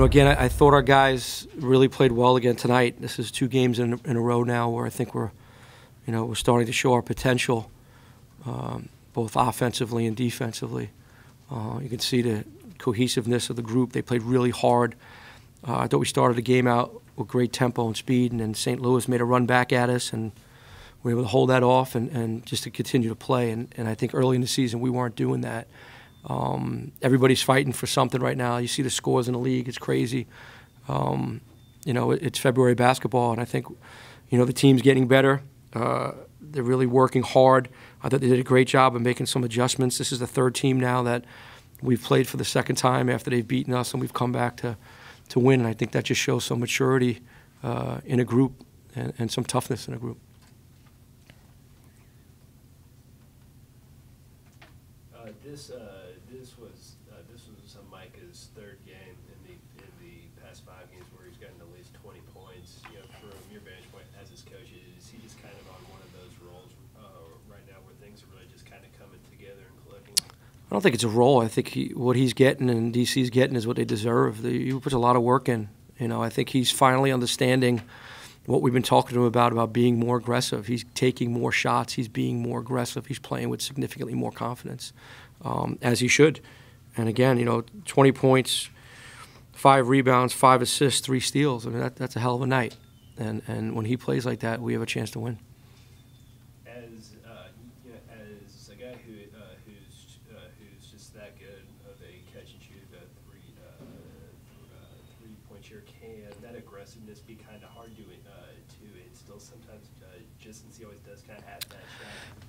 Again, I thought our guys really played well again tonight. This is 2 games in a row now where I think we're starting to show our potential, both offensively and defensively. You can see the cohesiveness of the group. They played really hard. I thought we started the game out with great tempo and speed, and then St. Louis made a run back at us, and we were able to hold that off and just to continue to play. And I think early in the season we weren't doing that. Everybody's fighting for something right now. You see the scores in the league; it's crazy. It's February basketball, and I think the team's getting better. They're really working hard. I thought they did a great job of making some adjustments. This is the 3rd team now that we've played for the 2nd time after they've beaten us, and we've come back to win. And I think that just shows some maturity in a group and some toughness in a group. This was Micah's 3rd game in the past 5 games where he's gotten at least 20 points. From your vantage point as his coach, is he just kind of on one of those roles right now where things are really just kind of coming together and clicking? I don't think it's a role. I think what he's getting and DC's getting is what they deserve. He puts a lot of work in. I think he's finally understanding what we've been talking to him about being more aggressive. He's taking more shots. He's being more aggressive. He's playing with significantly more confidence, as he should. And again, 20 points, 5 rebounds, 5 assists, 3 steals. I mean, that's a hell of a night. And when he plays like that, we have a chance to win. As a guy who's just that good of a catch and shoot, a three-point shooter, can that aggressiveness be kind of hard to instill sometimes? Just since he always does kind of have that shot.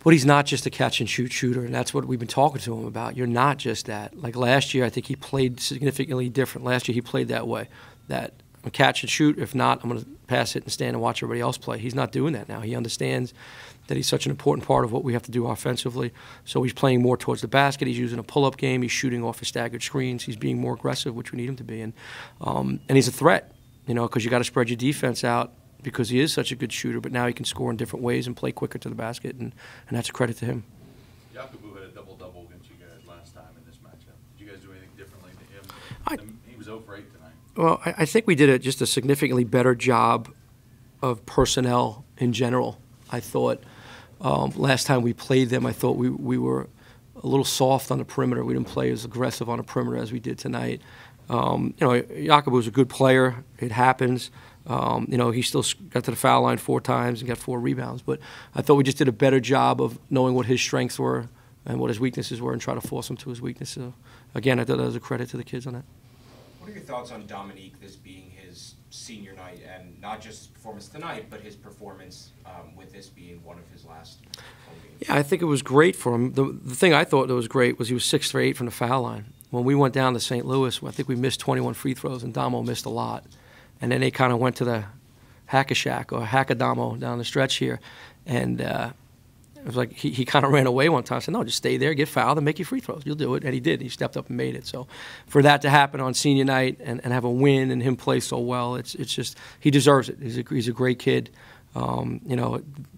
But he's not just a catch-and-shoot shooter, and that's what we've been talking to him about. You're not just that. Like last year, I think he played significantly different. Last year, he played that way, that I'm catch and shoot. If not, I'm going to pass it and stand and watch everybody else play. He's not doing that now. He understands that he's such an important part of what we have to do offensively. So he's playing more towards the basket. He's using a pull-up game. He's shooting off of staggered screens. He's being more aggressive, which we need him to be. And he's a threat, because you got to spread your defense out, because he is such a good shooter, but now he can score in different ways and play quicker to the basket, and that's a credit to him. Jacobo had a double-double against you guys last time in this matchup. Did you guys do anything differently to him? He was 0 for 8 tonight. Well, I think we did just a significantly better job of personnel in general. I thought last time we played them, I thought we were a little soft on the perimeter. We didn't play as aggressive on the perimeter as we did tonight. Jacobo's a good player. It happens. He still got to the foul line 4 times and got 4 rebounds. But I thought we just did a better job of knowing what his strengths were and what his weaknesses were and try to force him to his weaknesses. So, again, I thought that was a credit to the kids on that. What are your thoughts on Dominique, this being his senior night, and not just his performance tonight, but his performance with this being one of his last home games? Yeah, I think it was great for him. The thing I thought that was great was he was 6 for 8 from the foul line. When we went down to St. Louis, I think we missed 21 free throws, and Damo missed a lot. And then they kind of went to the hack-a-shack or hack-a-damo down the stretch here. And it was like he kind of ran away one time. I said, no, just stay there, get fouled, and make your free throws. You'll do it. And he did. He stepped up and made it. So for that to happen on senior night and have a win and him play so well, it's just he deserves it. He's a great kid.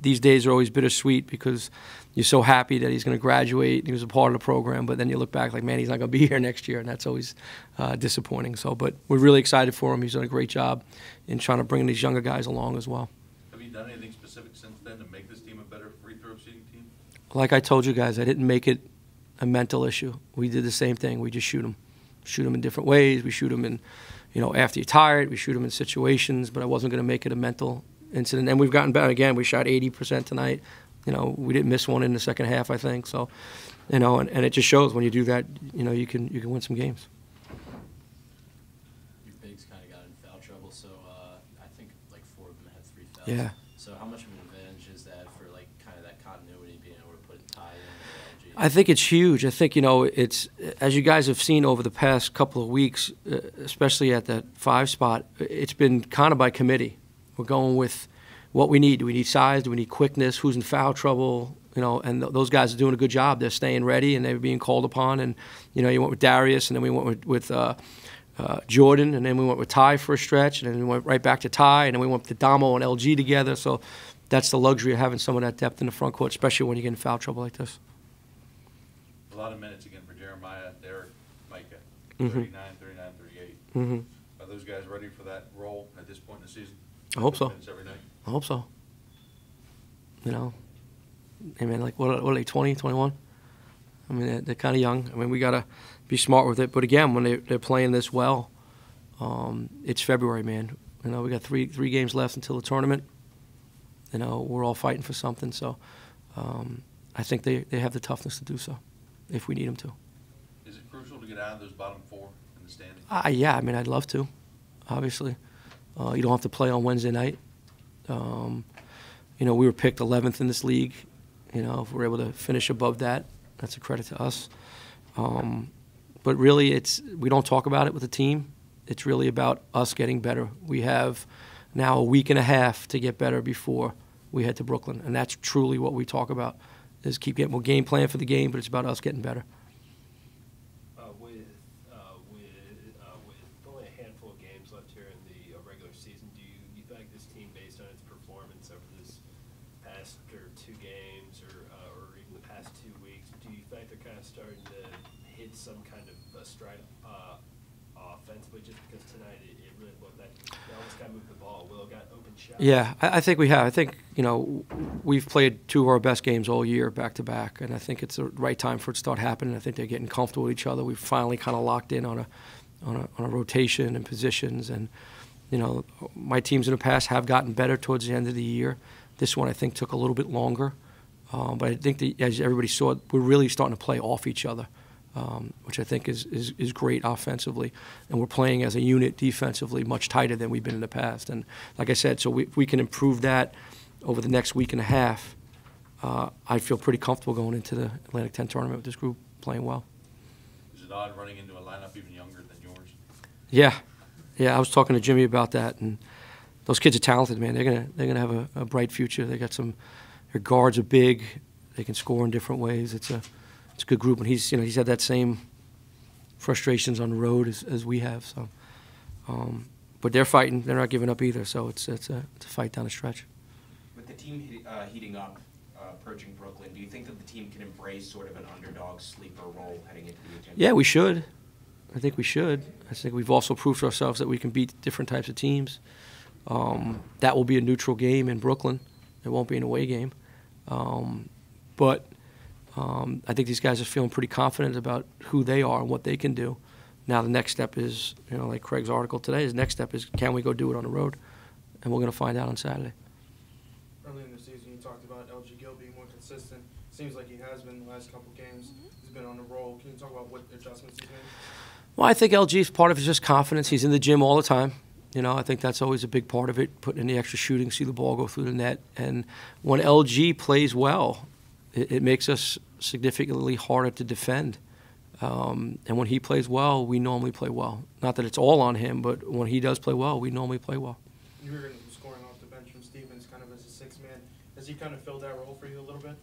These days are always bittersweet because you're so happy that he's going to graduate. He was a part of the program, but then you look back like, man, he's not going to be here next year, and that's always disappointing. So, but we're really excited for him. He's done a great job in trying to bring these younger guys along as well. Have you done anything specific since then to make this team a better free throw shooting team? Like I told you guys, I didn't make it a mental issue. We did the same thing. We just shoot them in different ways. We shoot them in, after you're tired. We shoot them in situations, but I wasn't going to make it a mental incident. And we've gotten better. Again, we shot 80% tonight. We didn't miss one in the second half, I think. So, and it just shows when you do that, you can win some games. Your bigs kind of got in foul trouble, so I think like 4 of them had 3 fouls. Yeah. So how much of an advantage is that for like kind of that continuity, being able to put a tie in? I think it's huge. I think it's, as you guys have seen over the past couple of weeks, especially at that 5 spot, it's been kind of by committee. We're going with what we need. Do we need size? Do we need quickness? Who's in foul trouble? And those guys are doing a good job. They're staying ready, and they're being called upon. And, you went with Darius, and then we went with Jordan, and then we went with Ty for a stretch, and then we went right back to Ty, and then we went to Damo and LG together. So that's the luxury of having some of that depth in the front court, especially when you get in foul trouble like this. A lot of minutes again for Jeremiah, Derek, Micah, 39, 39, 38. Mm-hmm. Are those guys ready for that role at this point in the season? I hope so. Minutes every night? I hope so. You know, I mean, like, what are they, 20, 21? I mean, they're kind of young. I mean, we got to be smart with it. But again, when they're playing this well, it's February, man. You know, we got three games left until the tournament. You know, we're all fighting for something. So I think they have the toughness to do so if we need them to. Is it crucial to get out of those bottom four in the standings? Yeah, I mean, I'd love to, obviously. You don't have to play on Wednesday night. You know, we were picked 11th in this league. You know, if we're able to finish above that, that's a credit to us. But really, we don't talk about it with the team. It's really about us getting better. We have now a week and a half to get better before we head to Brooklyn, and that's truly what we talk about, is keep getting more game plan for the game, but it's about us getting better. With only a handful of games left here in the regular season, do you feel like this team, based on its performance over this past two games or even the past 2 weeks, do you feel like they're kind of starting to hit some kind of stride offensively? Just because tonight it really looked like they almost got to move the ball. Will got open shots. Yeah, I think we have. I think, you know, we've played two of our best games all year back to back, and I think it's the right time for it to start happening. I think they're getting comfortable with each other. We've finally kind of locked in on a rotation and positions, and you know, my teams in the past have gotten better towards the end of the year. This one I think took a little bit longer, but I think that, as everybody saw, we're really starting to play off each other, which I think is great offensively, and we're playing as a unit defensively much tighter than we've been in the past. And like I said, so we can improve that over the next week and a half. I feel pretty comfortable going into the Atlantic 10 tournament with this group playing well. Is it odd running into a lineup even younger than yours? Yeah, I was talking to Jimmy about that, and those kids are talented, man. They're gonna have a bright future. They got their guards are big. They can score in different ways. It's a good group, and he's had that same frustrations on the road as we have. So, but they're fighting. They're not giving up either. So it's a fight down the stretch. With the team heating up, approaching Brooklyn, do you think that the team can embrace sort of an underdog sleeper role heading into the agenda? Yeah, we should. I think we should. I think we've also proved to ourselves that we can beat different types of teams. That will be a neutral game in Brooklyn. It won't be an away game. But I think these guys are feeling pretty confident about who they are and what they can do. Now the next step is, you know, like Craig's article today, his next step is, can we go do it on the road? And we're going to find out on Saturday. Early in the season, you talked about LG Gill being more consistent. Seems like he has been the last couple games. He's been on the roll. Can you talk about what adjustments he's made? Well, I think LG's part of it is just confidence. He's in the gym all the time. You know, I think that's always a big part of it, putting in the extra shooting, see the ball go through the net. And when LG plays well, it makes us significantly harder to defend. And when he plays well, we normally play well. Not that it's all on him, but when he does play well, we normally play well. You were scoring off the bench from Stevens kind of as a sixth man. Has he kind of filled that role for you a little bit?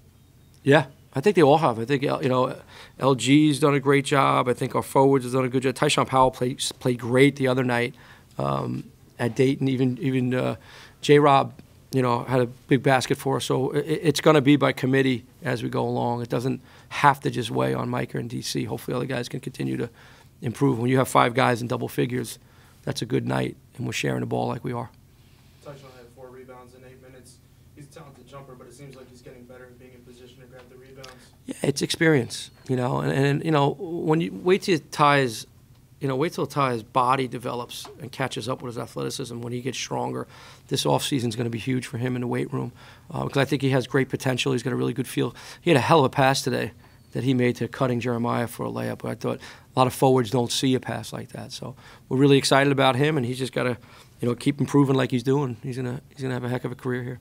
Yeah, I think they all have. I think, you know, LG's done a great job. I think our forwards has done a good job. Tyshawn Powell played great the other night at Dayton. Even J-Rob, you know, had a big basket for us. So it's going to be by committee as we go along. It doesn't have to just weigh on Micah and DC. Hopefully other guys can continue to improve. When you have 5 guys in double figures, that's a good night, and we're sharing the ball like we are. Tyshawn had 4 rebounds in 8 minutes. He's a talented jumper, but it seems like he's getting better at being in position to grab the rebounds. Yeah, it's experience, you know, and you know, when you wait till Ty's body develops and catches up with his athleticism when he gets stronger. This offseason is going to be huge for him in the weight room because I think he has great potential. He's got a really good feel. He had a hell of a pass today that he made to Cutting Jeremiah for a layup. I thought a lot of forwards don't see a pass like that. So we're really excited about him, and he's just got to, you know, keep improving like he's doing. He's gonna have a heck of a career here.